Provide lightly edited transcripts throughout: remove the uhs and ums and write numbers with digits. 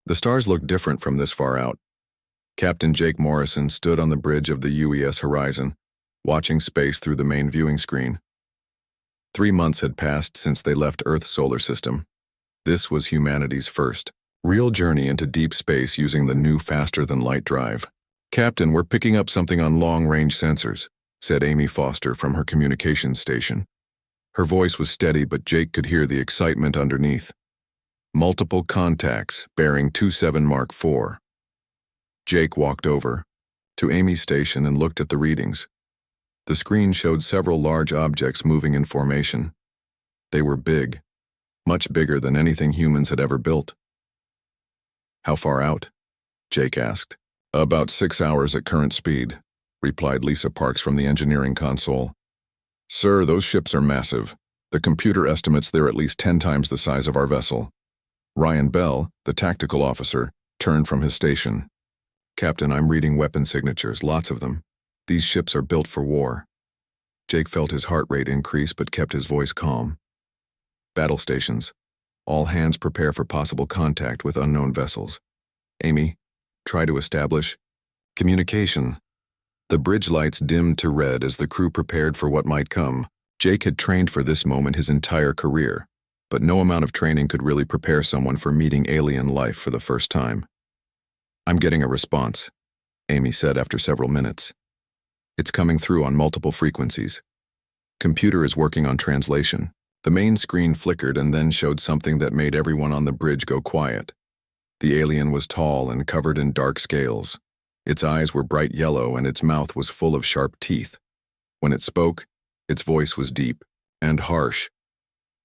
The stars looked different from this far out. Captain Jake Morrison stood on the bridge of the UES horizon, watching space through the main viewing screen. 3 months had passed since they left Earth's solar system. This was humanity's first real journey into deep space using the new faster-than-light drive. "Captain, we're picking up something on long-range sensors," said Amy Foster from her communications station. Her voice was steady, but Jake could hear the excitement underneath. "Multiple contacts, bearing 27 Mark IV. Jake walked over to Amy's station and looked at the readings. The screen showed several large objects moving in formation. They were big, much bigger than anything humans had ever built. "How far out?" Jake asked. "About 6 hours at current speed," replied Lisa Parks from the engineering console. "Sir, those ships are massive. The computer estimates they're at least 10 times the size of our vessel." Ryan Bell, the tactical officer, turned from his station. "Captain, I'm reading weapon signatures, lots of them. These ships are built for war." Jake felt his heart rate increase but kept his voice calm. "Battle stations. All hands prepare for possible contact with unknown vessels. Amy, try to establish communication." The bridge lights dimmed to red as the crew prepared for what might come. Jake had trained for this moment his entire career, but no amount of training could really prepare someone for meeting alien life for the first time. "I'm getting a response," Amy said after several minutes. "It's coming through on multiple frequencies. Computer is working on translation." The main screen flickered and then showed something that made everyone on the bridge go quiet. The alien was tall and covered in dark scales. Its eyes were bright yellow and its mouth was full of sharp teeth. When it spoke, its voice was deep and harsh.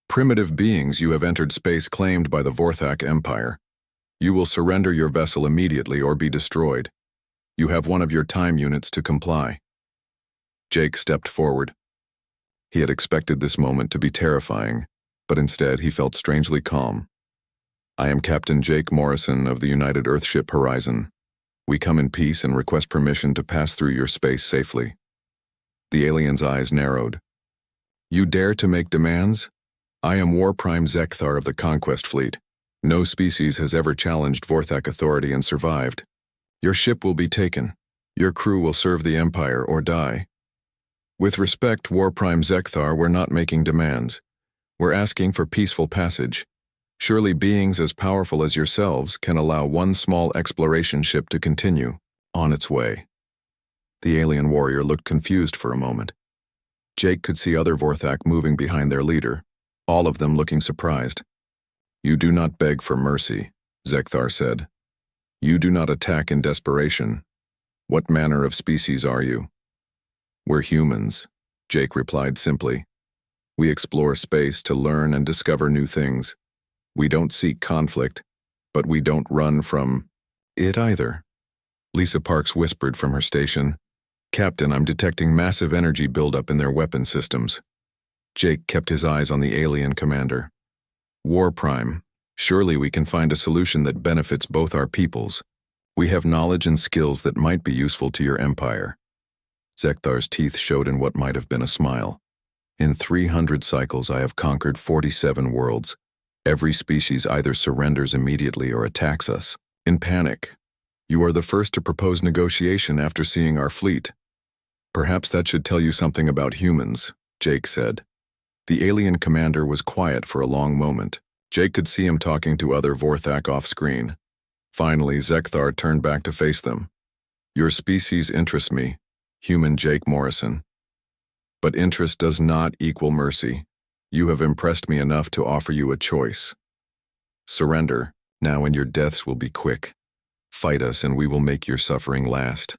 "Primitive beings, you have entered space claimed by the Vorthak Empire. You will surrender your vessel immediately or be destroyed. You have one of your time units to comply." Jake stepped forward. He had expected this moment to be terrifying, but instead he felt strangely calm. "I am Captain Jake Morrison of the United Earthship Horizon. We come in peace and request permission to pass through your space safely." The alien's eyes narrowed. "You dare to make demands? I am War Prime Zekthar of the Conquest Fleet. No species has ever challenged Vorthak authority and survived. Your ship will be taken. Your crew will serve the Empire or die. With respect, War Prime Zekthar, we're not making demands. We're asking for peaceful passage. Surely beings as powerful as yourselves can allow one small exploration ship to continue on its way." The alien warrior looked confused for a moment. Jake could see other Vorthak moving behind their leader, all of them looking surprised. "You do not beg for mercy," Zekthar said. "You do not attack in desperation. What manner of species are you?" "We're humans," Jake replied simply. "We explore space to learn and discover new things. We don't seek conflict, but we don't run from it either." Lisa Parks whispered from her station, "Captain, I'm detecting massive energy buildup in their weapon systems." Jake kept his eyes on the alien commander. "War Prime, surely we can find a solution that benefits both our peoples. We have knowledge and skills that might be useful to your empire." Zekthar's teeth showed in what might have been a smile. "In 300 cycles I have conquered 47 worlds. Every species either surrenders immediately or attacks us in panic. You are the first to propose negotiation after seeing our fleet. Perhaps that should tell you something about humans," Jake said. The alien commander was quiet for a long moment. Jake could see him talking to other Vorthak off-screen. Finally, Zekthar turned back to face them. "Your species interests me, human Jake Morrison. But interest does not equal mercy. You have impressed me enough to offer you a choice. Surrender, now and your deaths will be quick. Fight us and we will make your suffering last."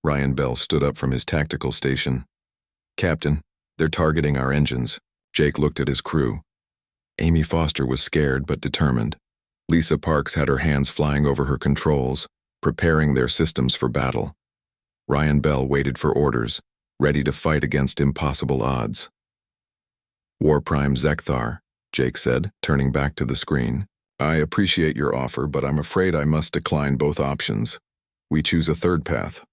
Ryan Bell stood up from his tactical station. "Captain, they're targeting our engines." Jake looked at his crew. Amy Foster was scared but determined. Lisa Parks had her hands flying over her controls, preparing their systems for battle. Ryan Bell waited for orders, ready to fight against impossible odds. "War Prime Zekthar," Jake said, turning back to the screen. "I appreciate your offer, but I'm afraid I must decline both options. We choose a third path."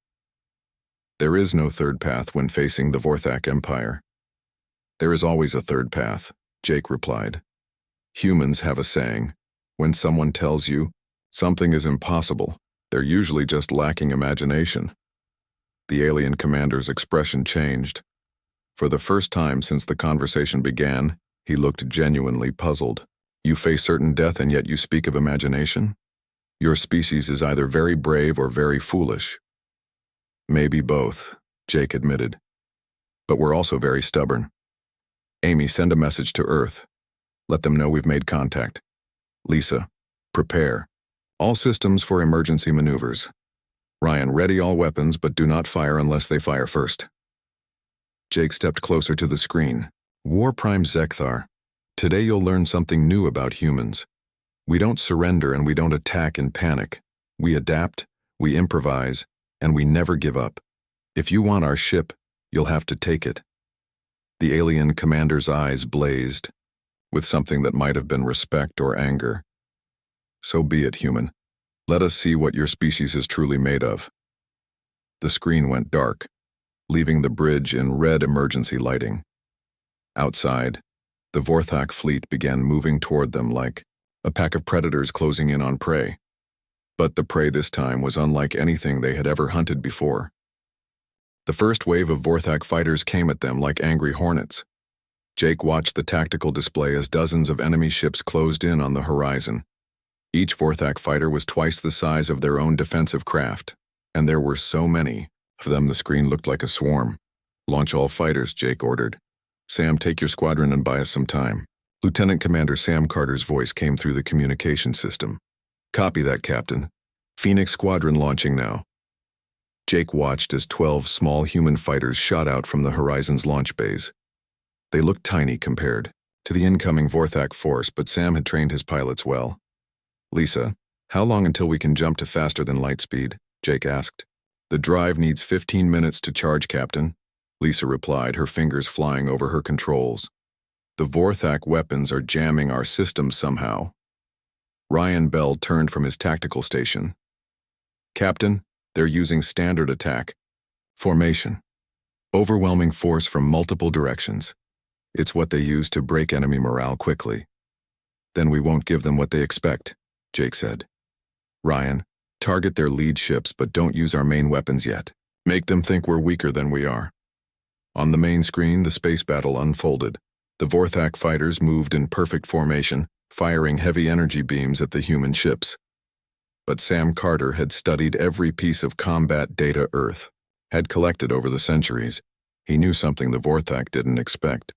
"There is no third path when facing the Vorthak Empire." "There is always a third path," Jake replied. "Humans have a saying. When someone tells you, Something is impossible. They're usually just lacking imagination. The alien commander's expression changed. For the first time since the conversation began, he looked genuinely puzzled. You face certain death and yet you speak of imagination? Your species is either very brave or very foolish. Maybe both, Jake admitted. But we're also very stubborn. Amy, send a message to Earth. Let them know we've made contact. Lisa, prepare. All systems for emergency maneuvers. Ryan, ready all weapons, but do not fire unless they fire first. Jake stepped closer to the screen. War Prime Zekthar. Today you'll learn something new about humans. We don't surrender and we don't attack in panic. We adapt, we improvise, and we never give up. If you want our ship, you'll have to take it. The alien commander's eyes blazed, with something that might have been respect or anger. So be it, human. Let us see what your species is truly made of. The screen went dark, leaving the bridge in red emergency lighting. Outside, the Vorthak fleet began moving toward them like a pack of predators closing in on prey. But the prey this time was unlike anything they had ever hunted before. The first wave of Vorthak fighters came at them like angry hornets. Jake watched the tactical display as dozens of enemy ships closed in on the horizon. Each Vorthak fighter was twice the size of their own defensive craft, and there were so many of them the screen looked like a swarm. Launch all fighters, Jake ordered. Sam, take your squadron and buy us some time. Lieutenant Commander Sam Carter's voice came through the communication system. Copy that, Captain. Phoenix Squadron launching now. Jake watched as 12 small human fighters shot out from the horizon's launch bays. They looked tiny compared to the incoming Vorthak force, but Sam had trained his pilots well. Lisa, how long until we can jump to faster than light speed? Jake asked. The drive needs 15 minutes to charge, Captain. Lisa replied, her fingers flying over her controls. The Vorthak weapons are jamming our systems somehow. Ryan Bell turned from his tactical station. Captain, they're using standard attack. Formation. Overwhelming force from multiple directions. It's what they use to break enemy morale quickly. Then we won't give them what they expect, Jake said. Ryan, target their lead ships but don't use our main weapons yet. Make them think we're weaker than we are. On the main screen, the space battle unfolded. The Vorthak fighters moved in perfect formation, firing heavy energy beams at the human ships. But Sam Carter had studied every piece of combat data Earth had collected over the centuries. He knew something the Vorthak didn't expect.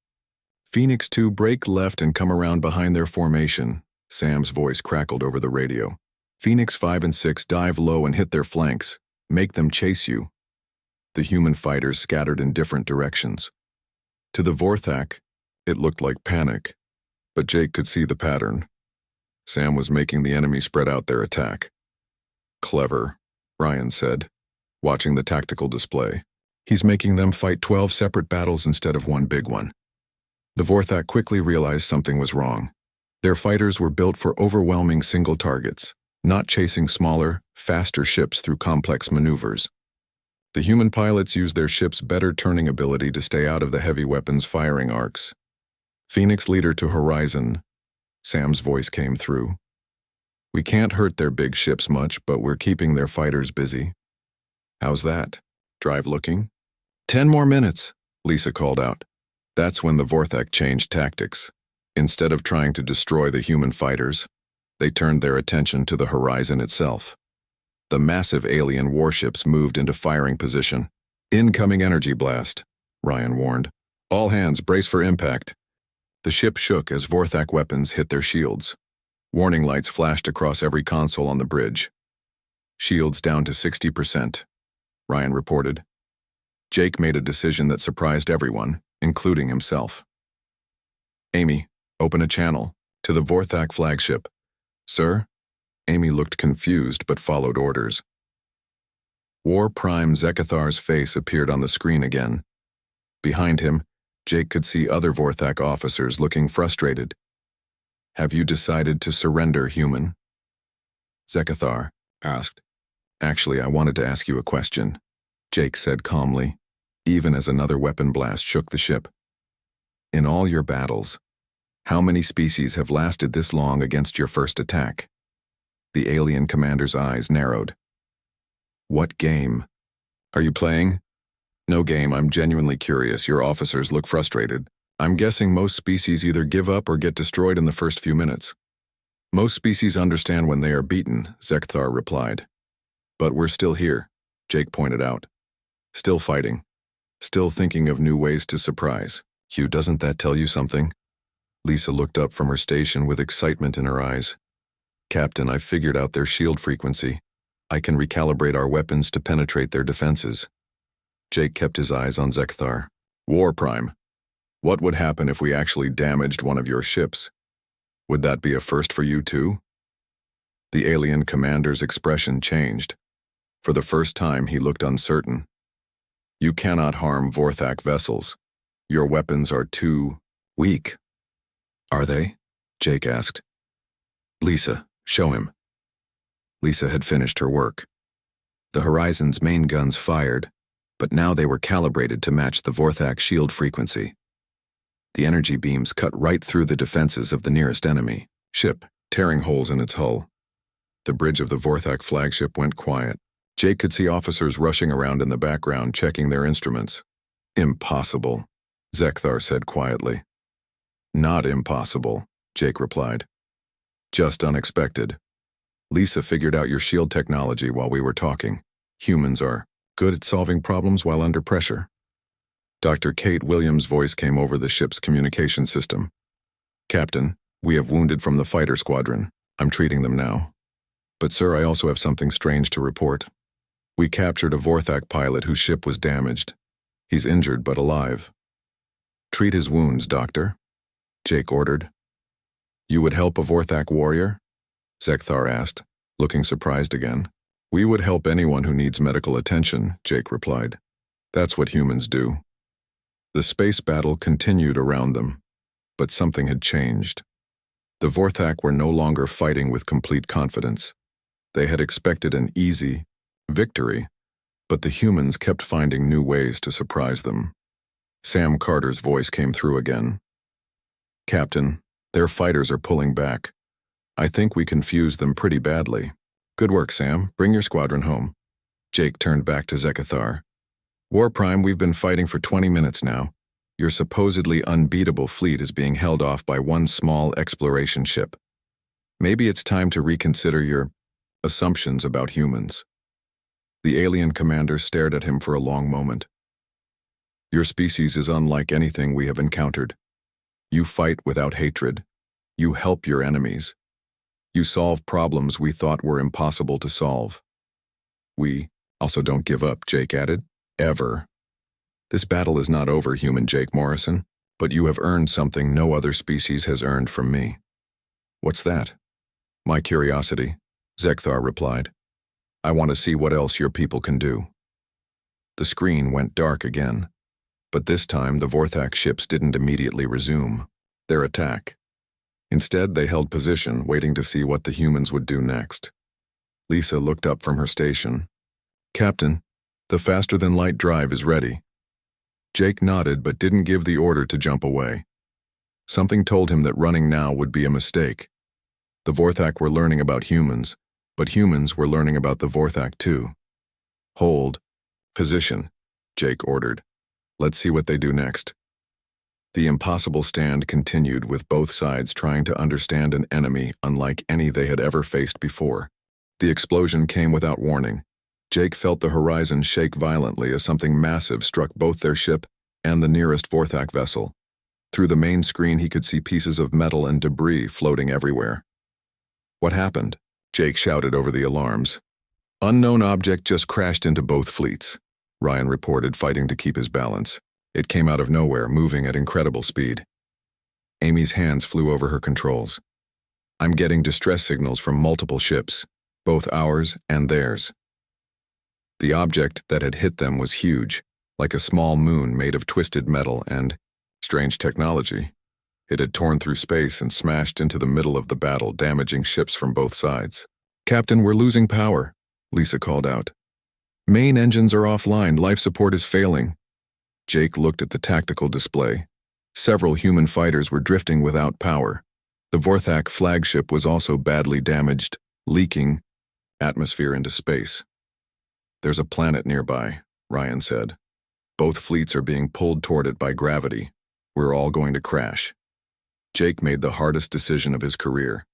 Phoenix 2, break left and come around behind their formation. Sam's voice crackled over the radio. Phoenix 5 and 6, dive low and hit their flanks. Make them chase you. The human fighters scattered in different directions. To the Vorthak, it looked like panic, but Jake could see the pattern. Sam was making the enemy spread out their attack. Clever, Ryan said, watching the tactical display. He's making them fight 12 separate battles instead of one big one. The Vorthak quickly realized something was wrong. Their fighters were built for overwhelming single targets, not chasing smaller, faster ships through complex maneuvers. The human pilots used their ship's better turning ability to stay out of the heavy weapons firing arcs. Phoenix leader to horizon, Sam's voice came through. We can't hurt their big ships much, but we're keeping their fighters busy. How's that? Drive looking? 10 more minutes, Lisa called out. That's when the Vorthak changed tactics. Instead of trying to destroy the human fighters, they turned their attention to the horizon itself. The massive alien warships moved into firing position. Incoming energy blast, Ryan warned. All hands brace for impact. The ship shook as Vorthak weapons hit their shields. Warning lights flashed across every console on the bridge. Shields down to 60%, Ryan reported. Jake made a decision that surprised everyone, including himself. Amy, open a channel to the Vorthak flagship. Sir? Amy looked confused but followed orders. War Prime Zekathar's face appeared on the screen again. Behind him, Jake could see other Vorthak officers looking frustrated. Have you decided to surrender, human? Zekathar asked. Actually, I wanted to ask you a question, Jake said calmly, even as another weapon blast shook the ship. In all your battles, how many species have lasted this long against your first attack? The alien commander's eyes narrowed. What game? Are you playing? No game, I'm genuinely curious. Your officers look frustrated. I'm guessing most species either give up or get destroyed in the first few minutes. Most species understand when they are beaten, Zekthar replied. But we're still here, Jake pointed out. Still fighting. Still thinking of new ways to surprise. Hugh, doesn't that tell you something? Lisa looked up from her station with excitement in her eyes. Captain, I've figured out their shield frequency. I can recalibrate our weapons to penetrate their defenses. Jake kept his eyes on Zekthar. War Prime. What would happen if we actually damaged one of your ships? Would that be a first for you too? The alien commander's expression changed. For the first time, he looked uncertain. You cannot harm Vorthak vessels. Your weapons are too weak. Are they? Jake asked. Lisa, show him. Lisa had finished her work. The Horizon's main guns fired, but now they were calibrated to match the Vorthak shield frequency. The energy beams cut right through the defenses of the nearest enemy ship, tearing holes in its hull. The bridge of the Vorthak flagship went quiet. Jake could see officers rushing around in the background, checking their instruments. Impossible, Zekthar said quietly. Not impossible, Jake replied. Just unexpected. Lisa figured out your shield technology while we were talking. Humans are good at solving problems while under pressure. Dr. Kate Williams' voice came over the ship's communication system. Captain, we have wounded from the fighter squadron. I'm treating them now. But sir, I also have something strange to report. We captured a Vorthak pilot whose ship was damaged. He's injured but alive. Treat his wounds, doctor, Jake ordered. You would help a Vorthak warrior? Zekthar asked, looking surprised again. We would help anyone who needs medical attention, Jake replied. That's what humans do. The space battle continued around them, but something had changed. The Vorthak were no longer fighting with complete confidence. They had expected an easy victory, but the humans kept finding new ways to surprise them. Sam Carter's voice came through again. Captain, their fighters are pulling back. I think we confused them pretty badly. Good work, Sam. Bring your squadron home. Jake turned back to Zekthar. War Prime, we've been fighting for 20 minutes now. Your supposedly unbeatable fleet is being held off by one small exploration ship. Maybe it's time to reconsider your assumptions about humans. The alien commander stared at him for a long moment. Your species is unlike anything we have encountered. You fight without hatred. You help your enemies. You solve problems we thought were impossible to solve. We also don't give up, Jake added. Ever. This battle is not over, human Jake Morrison, but you have earned something no other species has earned from me. What's that? My curiosity, Zekthar replied. I want to see what else your people can do. The screen went dark again, but this time the Vorthak ships didn't immediately resume their attack. Instead, they held position, waiting to see what the humans would do next. Lisa looked up from her station. Captain, the faster-than-light drive is ready. Jake nodded but didn't give the order to jump away. Something told him that running now would be a mistake. The Vorthak were learning about humans, but humans were learning about the Vorthak too. Hold. Position, Jake ordered. Let's see what they do next. The impossible stand continued, with both sides trying to understand an enemy unlike any they had ever faced before. The explosion came without warning. Jake felt the horizon shake violently as something massive struck both their ship and the nearest Vorthak vessel. Through the main screen he could see pieces of metal and debris floating everywhere. What happened? Jake shouted over the alarms. Unknown object just crashed into both fleets, Ryan reported, fighting to keep his balance. It came out of nowhere, moving at incredible speed. Amy's hands flew over her controls. I'm getting distress signals from multiple ships, both ours and theirs. The object that had hit them was huge, like a small moon made of twisted metal and strange technology. It had torn through space and smashed into the middle of the battle, damaging ships from both sides. Captain, we're losing power, Lisa called out. Main engines are offline, life support is failing. Jake looked at the tactical display. Several human fighters were drifting without power. The Vorthak flagship was also badly damaged. leaking atmosphere into space. There's a planet nearby, Ryan said. Both fleets are being pulled toward it by gravity. We're all going to crash. Jake made the hardest decision of his career.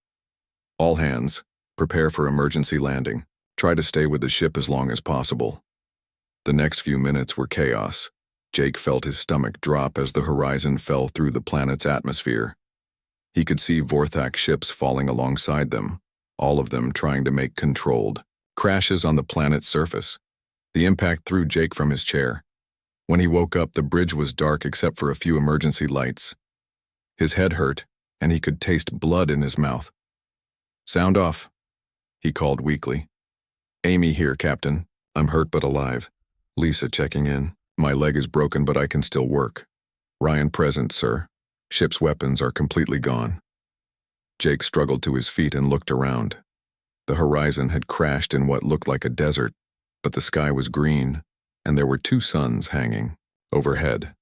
All hands, prepare for emergency landing. Try to stay with the ship as long as possible. The next few minutes were chaos. Jake felt his stomach drop as the horizon fell through the planet's atmosphere. He could see Vorthak ships falling alongside them, all of them trying to make controlled crashes on the planet's surface. The impact threw Jake from his chair. When he woke up, the bridge was dark except for a few emergency lights. His head hurt, and he could taste blood in his mouth. "Sound off," he called weakly. "Amy here, Captain. I'm hurt but alive." Lisa checking in. "My leg is broken, but I can still work." "Ryan present, sir. Ship's weapons are completely gone." Jake struggled to his feet and looked around. The horizon had crashed in what looked like a desert, but the sky was green, and there were two suns hanging overhead.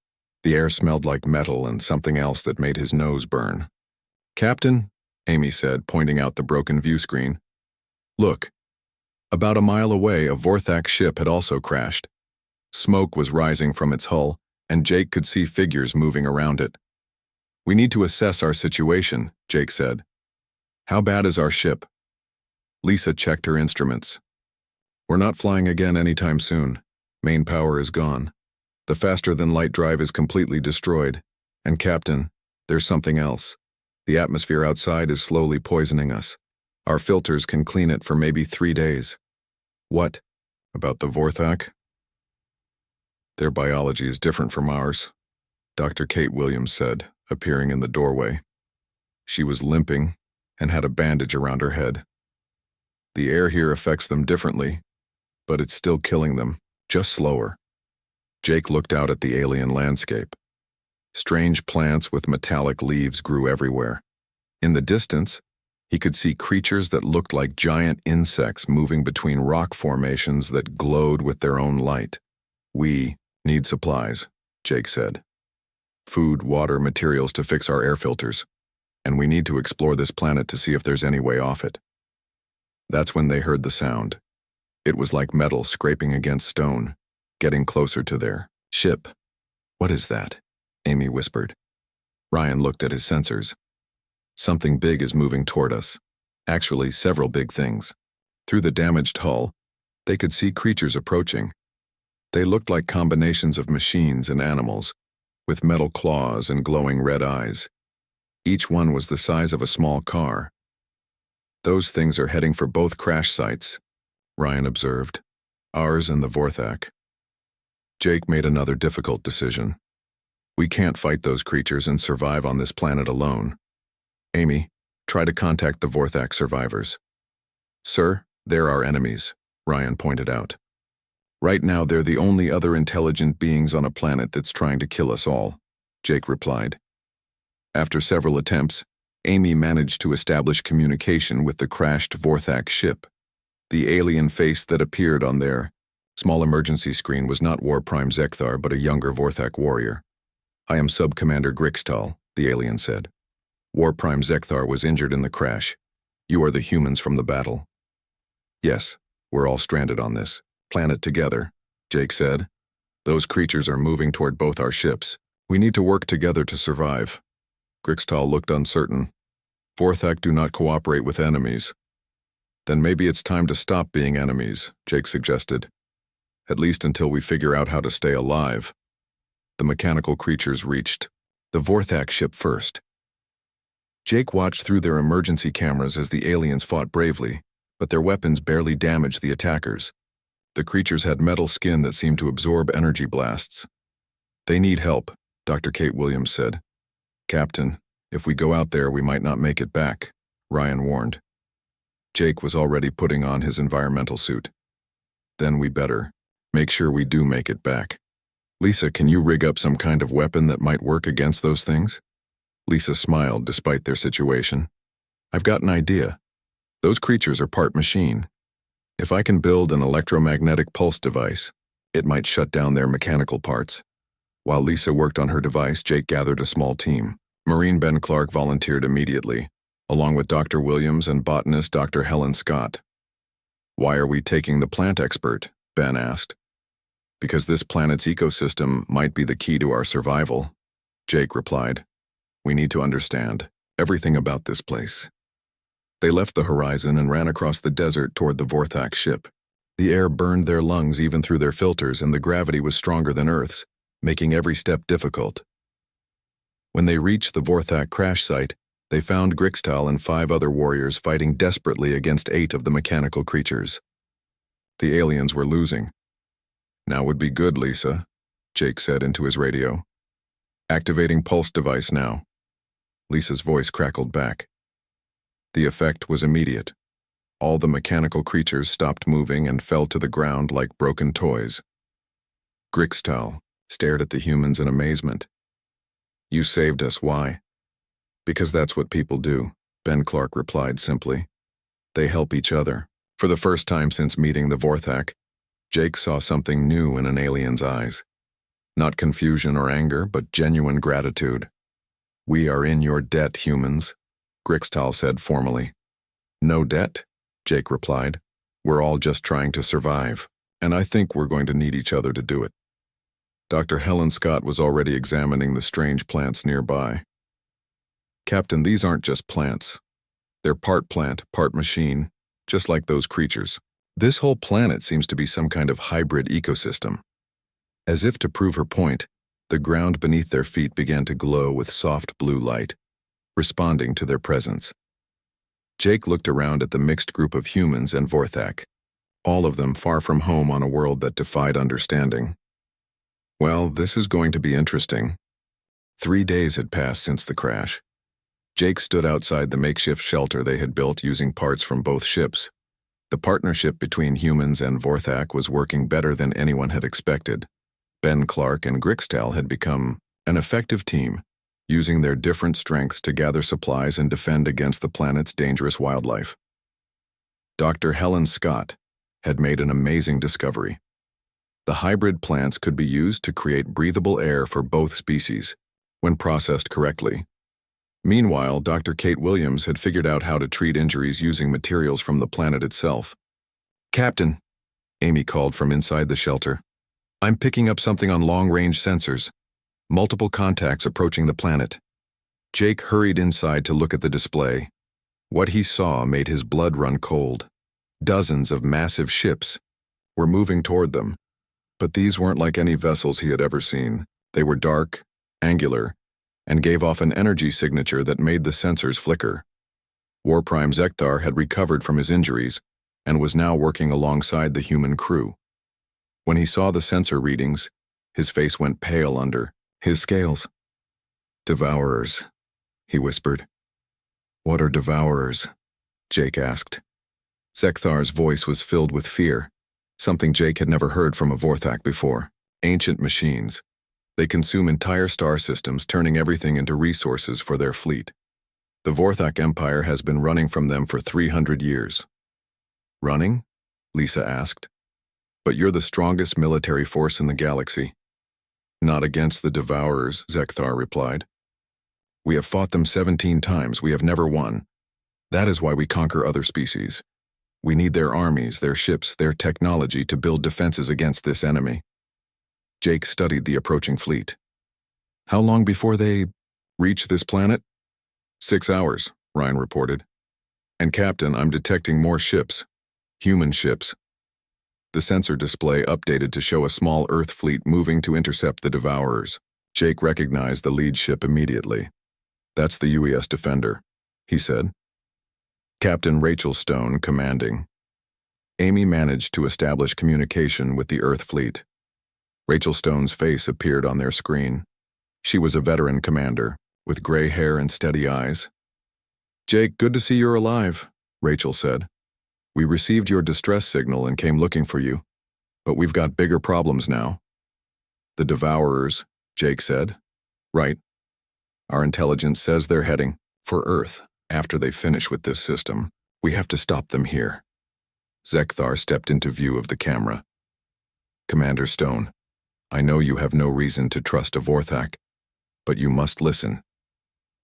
The air smelled like metal and something else that made his nose burn. "Captain," Amy said, pointing out the broken view screen. "Look." About a mile away, a Vorthak ship had also crashed. Smoke was rising from its hull, and Jake could see figures moving around it. "We need to assess our situation," Jake said. "How bad is our ship?" Lisa checked her instruments. "We're not flying again anytime soon. Main power is gone. The faster-than-light drive is completely destroyed. And Captain, there's something else. The atmosphere outside is slowly poisoning us. Our filters can clean it for maybe 3 days." "What? About the Vorthak?" "Their biology is different from ours," Dr. Kate Williams said, appearing in the doorway. She was limping and had a bandage around her head. "The air here affects them differently, but it's still killing them, just slower." Jake looked out at the alien landscape. Strange plants with metallic leaves grew everywhere. In the distance, he could see creatures that looked like giant insects moving between rock formations that glowed with their own light. "We need supplies," Jake said. "Food, water, materials to fix our air filters. And we need to explore this planet to see if there's any way off it." That's when they heard the sound. It was like metal scraping against stone, getting closer to their ship. "What is that?" Amy whispered. Ryan looked at his sensors. "Something big is moving toward us. Actually, several big things." Through the damaged hull, they could see creatures approaching. They looked like combinations of machines and animals, with metal claws and glowing red eyes. Each one was the size of a small car. "Those things are heading for both crash sites," Ryan observed. "Ours and the Vorthak." Jake made another difficult decision. "We can't fight those creatures and survive on this planet alone. Amy, try to contact the Vorthak survivors." "Sir, they're our enemies," Ryan pointed out. "Right now they're the only other intelligent beings on a planet that's trying to kill us all," Jake replied. After several attempts, Amy managed to establish communication with the crashed Vorthak ship. The alien face that appeared on their small emergency screen was not War Prime Zekthar, but a younger Vorthak warrior. "I am Sub-Commander Grixtal," the alien said. "War Prime Zekthar was injured in the crash. You are the humans from the battle." "Yes, we're all stranded on this planet together," Jake said. "Those creatures are moving toward both our ships. We need to work together to survive." Grixtal looked uncertain. "Vorthak do not cooperate with enemies." "Then maybe it's time to stop being enemies," Jake suggested. "At least until we figure out how to stay alive." The mechanical creatures reached the Vorthak ship first. Jake watched through their emergency cameras as the aliens fought bravely, but their weapons barely damaged the attackers. The creatures had metal skin that seemed to absorb energy blasts. "They need help," Dr. Kate Williams said. "Captain, if we go out there, we might not make it back," Ryan warned. Jake was already putting on his environmental suit. "Then we better make sure we do make it back. Lisa, can you rig up some kind of weapon that might work against those things?" Lisa smiled despite their situation. "I've got an idea. Those creatures are part machine. If I can build an electromagnetic pulse device, it might shut down their mechanical parts." While Lisa worked on her device, Jake gathered a small team. Marine Ben Clark volunteered immediately. along with Dr. Williams and botanist Dr. Helen Scott. Why are we taking the plant expert? Ben asked. Because this planet's ecosystem might be the key to our survival, Jake replied. We need to understand everything about this place. They left the horizon and ran across the desert toward the Vorthak ship. The air burned their lungs even through their filters, and the gravity was stronger than Earth's, making every step difficult. When they reached the Vorthak crash site, they found Grixtal and 5 other warriors fighting desperately against 8 of the mechanical creatures. The aliens were losing. Now would be good, Lisa, Jake said into his radio. Activating pulse device now. Lisa's voice crackled back. The effect was immediate. All the mechanical creatures stopped moving and fell to the ground like broken toys. Grixtal stared at the humans in amazement. You saved us, why? Because that's what people do, Ben Clark replied simply. They help each other. For the first time since meeting the Vorthak, Jake saw something new in an alien's eyes. Not confusion or anger, but genuine gratitude. We are in your debt, humans, Grixtal said formally. No debt, Jake replied. We're all just trying to survive, and I think we're going to need each other to do it. Dr. Helen Scott was already examining the strange plants nearby. Captain, these aren't just plants. They're part plant, part machine, just like those creatures. This whole planet seems to be some kind of hybrid ecosystem. As if to prove her point, the ground beneath their feet began to glow with soft blue light, responding to their presence. Jake looked around at the mixed group of humans and Vorthak, all of them far from home on a world that defied understanding. Well, this is going to be interesting. 3 days had passed since the crash. Jake stood outside the makeshift shelter they had built using parts from both ships. The partnership between humans and Vorthak was working better than anyone had expected. Ben Clark and Grixtal had become an effective team, using their different strengths to gather supplies and defend against the planet's dangerous wildlife. Dr. Helen Scott had made an amazing discovery. The hybrid plants could be used to create breathable air for both species, when processed correctly. Meanwhile, Dr. Kate Williams had figured out how to treat injuries using materials from the planet itself. Captain, Amy called from inside the shelter. I'm picking up something on long-range sensors. Multiple contacts approaching the planet. Jake hurried inside to look at the display. What he saw made his blood run cold. Dozens of massive ships were moving toward them. But these weren't like any vessels he had ever seen. They were dark, angular, and gave off an energy signature that made the sensors flicker. War Prime Zekthar had recovered from his injuries and was now working alongside the human crew. When he saw the sensor readings, his face went pale under his scales. Devourers, he whispered. What are devourers? Jake asked. Zekthar's voice was filled with fear, something Jake had never heard from a Vorthak before. Ancient machines. They consume entire star systems, turning everything into resources for their fleet. The Vorthak Empire has been running from them for 300 years. Running? Lisa asked. But you're the strongest military force in the galaxy. Not against the Devourers, Zekthar replied. We have fought them 17 times. We have never won. That is why we conquer other species. We need their armies, their ships, their technology to build defenses against this enemy. Jake studied the approaching fleet. How long before they reach this planet? 6 hours, Ryan reported. And Captain, I'm detecting more ships. Human ships. The sensor display updated to show a small Earth fleet moving to intercept the Devourers. Jake recognized the lead ship immediately. That's the UES Defender, he said. Captain Rachel Stone commanding. Amy managed to establish communication with the Earth fleet. Rachel Stone's face appeared on their screen. She was a veteran commander, with gray hair and steady eyes. Jake, good to see you're alive, Rachel said. We received your distress signal and came looking for you, but we've got bigger problems now. The Devourers, Jake said. Right. Our intelligence says they're heading for Earth after they finish with this system. We have to stop them here. Zekthar stepped into view of the camera. Commander Stone, I know you have no reason to trust a Vorthak, but you must listen.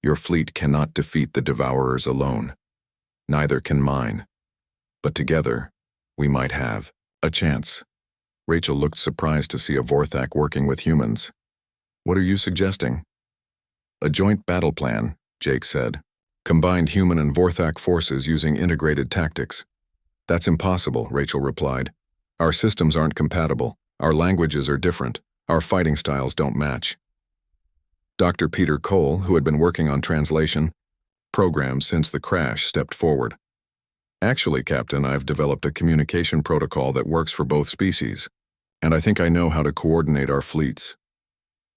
Your fleet cannot defeat the Devourers alone. Neither can mine. But together, we might have a chance. Rachel looked surprised to see a Vorthak working with humans. What are you suggesting? A joint battle plan, Jake said. Combined human and Vorthak forces using integrated tactics. That's impossible, Rachel replied. Our systems aren't compatible. Our languages are different. Our fighting styles don't match. Dr. Peter Cole, who had been working on translation programs since the crash, stepped forward. Actually, Captain, I've developed a communication protocol that works for both species, and I think I know how to coordinate our fleets.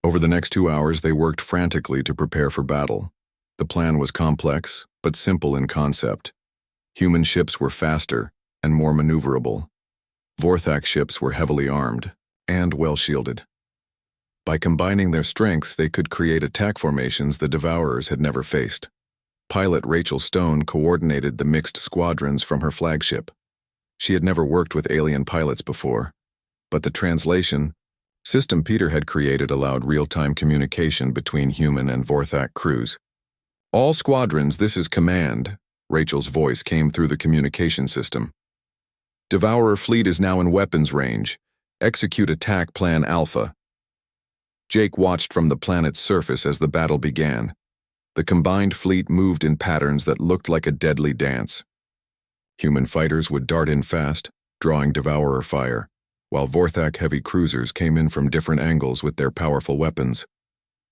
Over the next 2 hours, they worked frantically to prepare for battle. The plan was complex, but simple in concept. Human ships were faster and more maneuverable. Vorthak ships were heavily armed and well-shielded. By combining their strengths, they could create attack formations the Devourers had never faced. Pilot Rachel Stone coordinated the mixed squadrons from her flagship. She had never worked with alien pilots before, but the translation system Peter had created allowed real-time communication between human and Vorthak crews. All squadrons, this is command. Rachel's voice came through the communication system. Devourer fleet is now in weapons range. Execute attack plan Alpha. Jake watched from the planet's surface as the battle began. The combined fleet moved in patterns that looked like a deadly dance. Human fighters would dart in fast, drawing Devourer fire, while Vorthak heavy cruisers came in from different angles with their powerful weapons.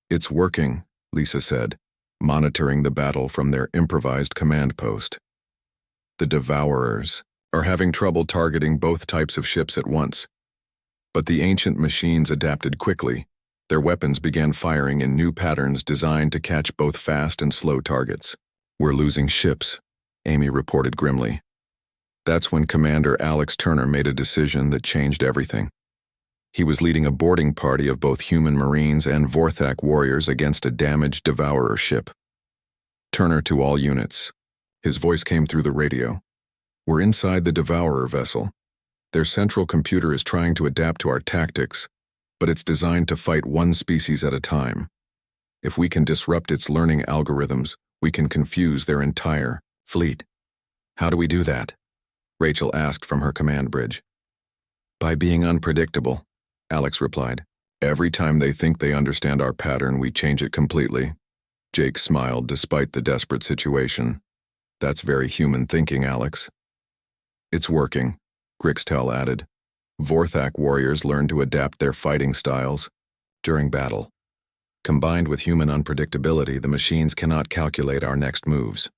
It's working, Lisa said, monitoring the battle from their improvised command post. The Devourers are having trouble targeting both types of ships at once. But the ancient machines adapted quickly. Their weapons began firing in new patterns designed to catch both fast and slow targets. We're losing ships, Amy reported grimly. That's when Commander Alex Turner made a decision that changed everything. He was leading a boarding party of both human Marines and Vorthak warriors against a damaged Devourer ship. Turner to all units. His voice came through the radio. We're inside the Devourer vessel. Their central computer is trying to adapt to our tactics, but it's designed to fight one species at a time. If we can disrupt its learning algorithms, we can confuse their entire fleet. How do we do that? Rachel asked from her command bridge. By being unpredictable, Alex replied. Every time they think they understand our pattern, we change it completely. Jake smiled despite the desperate situation. That's very human thinking, Alex. It's working, Grixtel added. Vorthak warriors learn to adapt their fighting styles during battle. Combined with human unpredictability, the machines cannot calculate our next moves.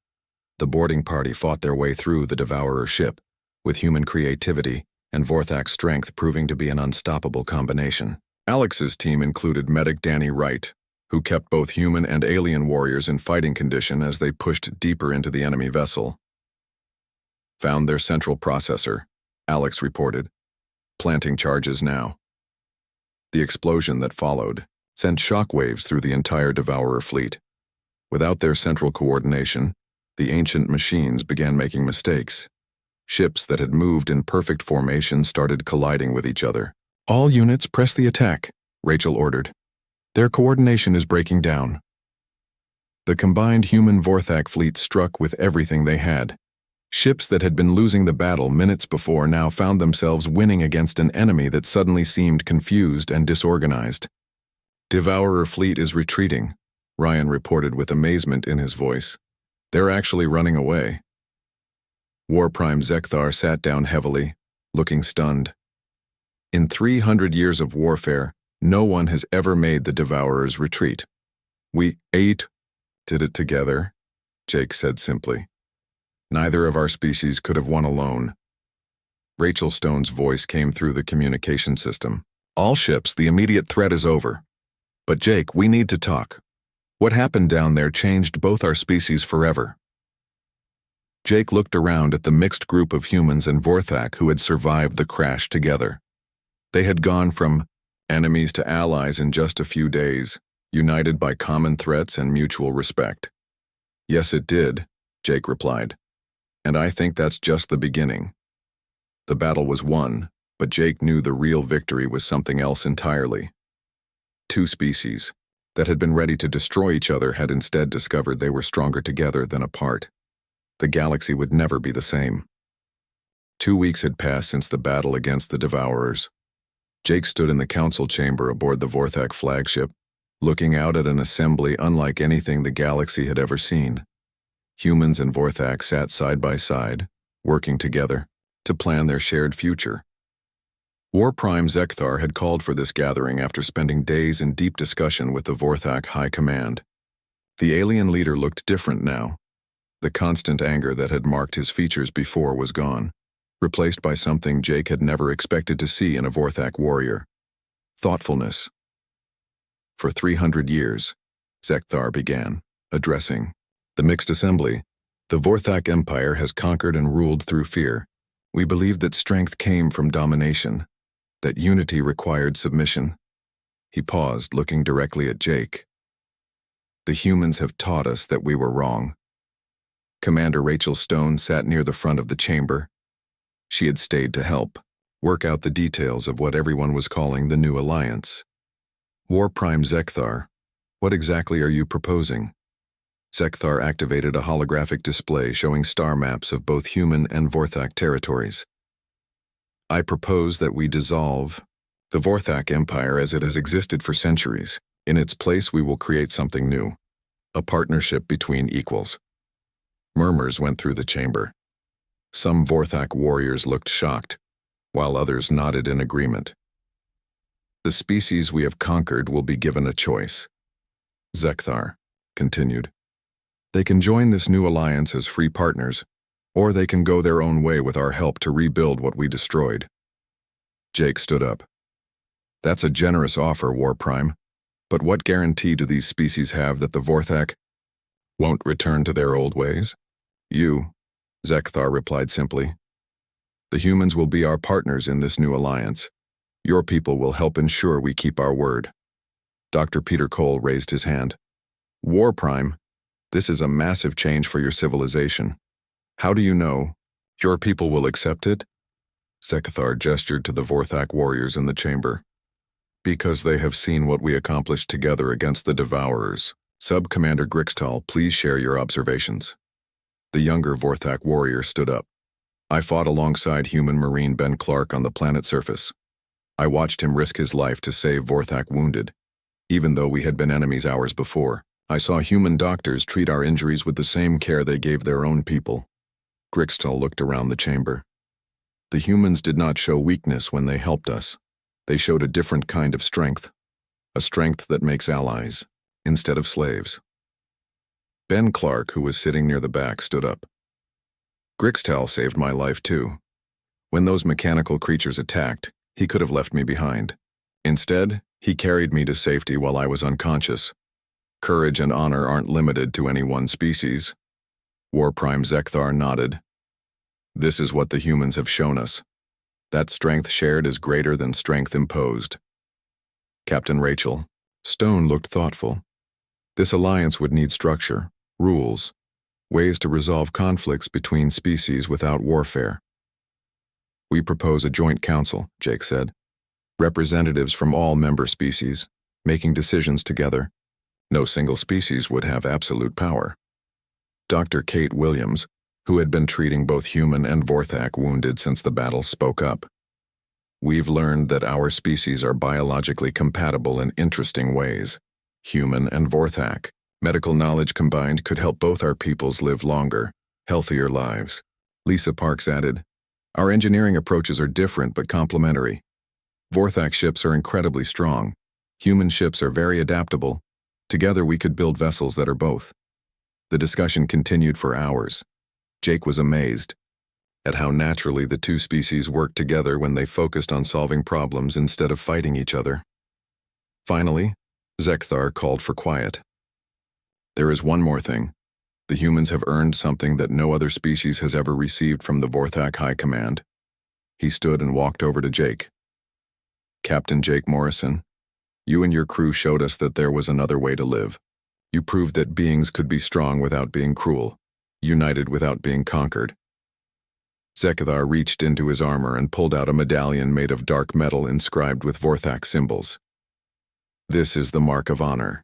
The boarding party fought their way through the Devourer ship, with human creativity and Vorthak strength proving to be an unstoppable combination. Alex's team included medic Danny Wright, who kept both human and alien warriors in fighting condition as they pushed deeper into the enemy vessel. Found their central processor, Alex reported. Planting charges now. The explosion that followed sent shockwaves through the entire Devourer fleet. Without their central coordination, the ancient machines began making mistakes. Ships that had moved in perfect formation started colliding with each other. All units press the attack, Rachel ordered. Their coordination is breaking down. The combined human Vorthak fleet struck with everything they had. Ships that had been losing the battle minutes before now found themselves winning against an enemy that suddenly seemed confused and disorganized. Devourer fleet is retreating, Ryan reported with amazement in his voice. They're actually running away. War Prime Zekthar sat down heavily, looking stunned. In 300 years of warfare, no one has ever made the Devourers retreat. We did it together, Jake said simply. Neither of our species could have won alone. Rachel Stone's voice came through the communication system. All ships, the immediate threat is over. But Jake, we need to talk. What happened down there changed both our species forever. Jake looked around at the mixed group of humans and Vorthak who had survived the crash together. They had gone from enemies to allies in just a few days, united by common threats and mutual respect. Yes, it did, Jake replied. And I think that's just the beginning. The battle was won, but Jake knew the real victory was something else entirely. Two species, that had been ready to destroy each other had instead discovered they were stronger together than apart. The galaxy would never be the same. 2 weeks had passed since the battle against the Devourers. Jake stood in the council chamber aboard the Vorthak flagship, looking out at an assembly unlike anything the galaxy had ever seen. Humans and Vorthak sat side by side, working together to plan their shared future. War Prime Zekthar had called for this gathering after spending days in deep discussion with the Vorthak High Command. The alien leader looked different now. The constant anger that had marked his features before was gone, replaced by something Jake had never expected to see in a Vorthak warrior: thoughtfulness. For 300 years, Zekthar began, addressing the mixed assembly. The Vorthak Empire has conquered and ruled through fear. We believed that strength came from domination, that unity required submission. He paused, looking directly at Jake. The humans have taught us that we were wrong. Commander Rachel Stone sat near the front of the chamber. She had stayed to help work out the details of what everyone was calling the new alliance. War Prime Zekthar, what exactly are you proposing? Zekthar activated a holographic display showing star maps of both human and Vorthak territories. I propose that we dissolve the Vorthak Empire as it has existed for centuries. In its place, we will create something new, a partnership between equals. Murmurs went through the chamber. Some Vorthak warriors looked shocked, while others nodded in agreement. The species we have conquered will be given a choice. Zekthar continued. They can join this new alliance as free partners, or they can go their own way with our help to rebuild what we destroyed. Jake stood up. That's a generous offer, War Prime, but what guarantee do these species have that the Vorthak won't return to their old ways? You, Zekthar replied simply. The humans will be our partners in this new alliance. Your people will help ensure we keep our word. Dr. Peter Cole raised his hand. War Prime, this is a massive change for your civilization. How do you know your people will accept it? Zekthar gestured to the Vorthak warriors in the chamber. Because they have seen what we accomplished together against the Devourers. Sub-Commander Grixtal, please share your observations. The younger Vorthak warrior stood up. I fought alongside human Marine Ben Clark on the planet's surface. I watched him risk his life to save Vorthak wounded. Even though we had been enemies hours before, I saw human doctors treat our injuries with the same care they gave their own people. Grixtal looked around the chamber. The humans did not show weakness when they helped us. They showed a different kind of strength, a strength that makes allies, instead of slaves. Ben Clark, who was sitting near the back, stood up. Grixtal saved my life too. When those mechanical creatures attacked, he could have left me behind. Instead, he carried me to safety while I was unconscious. Courage and honor aren't limited to any one species. War Prime Zekthar nodded. This is what the humans have shown us. That strength shared is greater than strength imposed. Captain Rachel, Stone looked thoughtful. This alliance would need structure, rules, ways to resolve conflicts between species without warfare. We propose a joint council, Jake said. Representatives from all member species, making decisions together. No single species would have absolute power. Dr. Kate Williams, who had been treating both human and Vorthak wounded since the battle, spoke up. We've learned that our species are biologically compatible in interesting ways. Human and Vorthak. Medical knowledge combined could help both our peoples live longer, healthier lives. Lisa Parks added, our engineering approaches are different but complementary. Vorthak ships are incredibly strong. Human ships are very adaptable. Together we could build vessels that are both. The discussion continued for hours. Jake was amazed at how naturally the two species worked together when they focused on solving problems instead of fighting each other. Finally, Zekthar called for quiet. There is one more thing. The humans have earned something that no other species has ever received from the Vorthak High Command. He stood and walked over to Jake. Captain Jake Morrison, you and your crew showed us that there was another way to live. You proved that beings could be strong without being cruel, united without being conquered. Zekthar reached into his armor and pulled out a medallion made of dark metal inscribed with Vorthak symbols. This is the mark of honor.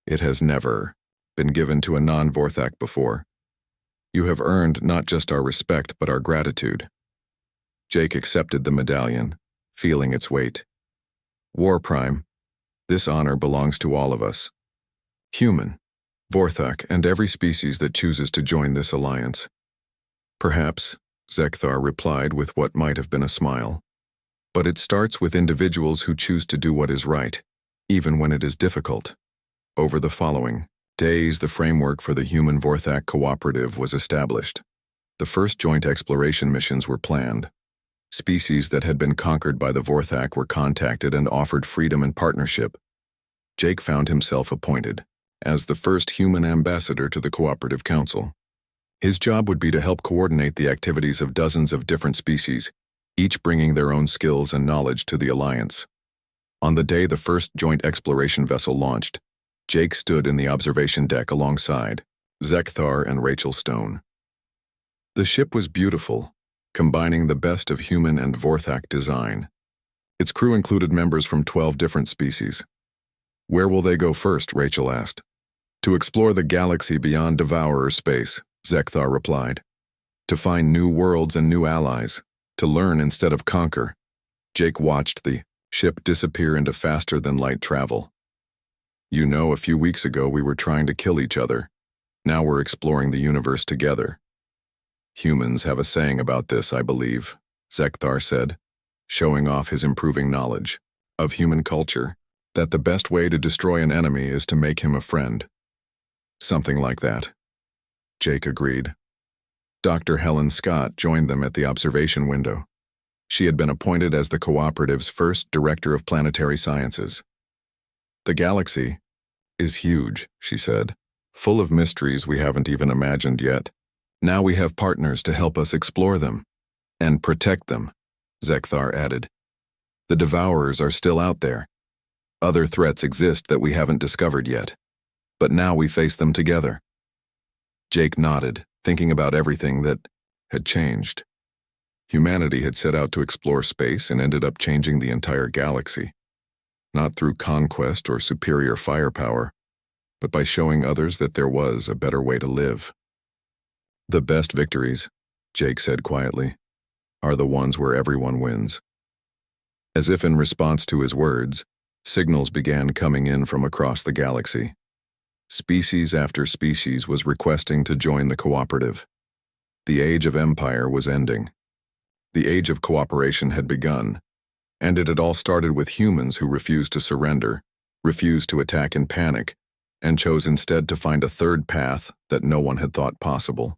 It has never been given to a non-Vorthak before. You have earned not just our respect but our gratitude. Jake accepted the medallion, feeling its weight. War Prime, this honor belongs to all of us. Human, Vorthak, and every species that chooses to join this alliance. Perhaps, Zekthar replied with what might have been a smile. But it starts with individuals who choose to do what is right, even when it is difficult. Over the following days, the framework for the Human Vorthak Cooperative was established. The first joint exploration missions were planned. Species that had been conquered by the Vorthak were contacted and offered freedom and partnership. Jake found himself appointed as the first human ambassador to the Cooperative Council. His job would be to help coordinate the activities of dozens of different species, each bringing their own skills and knowledge to the alliance. On the day the first joint exploration vessel launched, Jake stood in the observation deck alongside Zekthar and Rachel Stone. The ship was beautiful, combining the best of human and Vorthak design. Its crew included members from 12 different species. "Where will they go first?" Rachel asked. "To explore the galaxy beyond Devourer space," Zekthar replied. "To find new worlds and new allies. To learn instead of conquer." Jake watched the ship disappear into faster-than-light travel. "You know, a few weeks ago we were trying to kill each other. Now we're exploring the universe together." "Humans have a saying about this, I believe," Zekthar said, showing off his improving knowledge of human culture, that the best way to destroy an enemy is to make him a friend. "Something like that," Jake agreed. Dr. Helen Scott joined them at the observation window. She had been appointed as the Cooperative's first Director of Planetary Sciences. "The galaxy is huge," she said, "full of mysteries we haven't even imagined yet. Now we have partners to help us explore them and protect them," Zekthar added. "The Devourers are still out there. Other threats exist that we haven't discovered yet, but now we face them together." Jake nodded, thinking about everything that had changed. Humanity had set out to explore space and ended up changing the entire galaxy, not through conquest or superior firepower, but by showing others that there was a better way to live. "The best victories," Jake said quietly, "are the ones where everyone wins." As if in response to his words, signals began coming in from across the galaxy. Species after species was requesting to join the cooperative. The age of empire was ending. The age of cooperation had begun, and it had all started with humans who refused to surrender, refused to attack in panic, and chose instead to find a third path that no one had thought possible.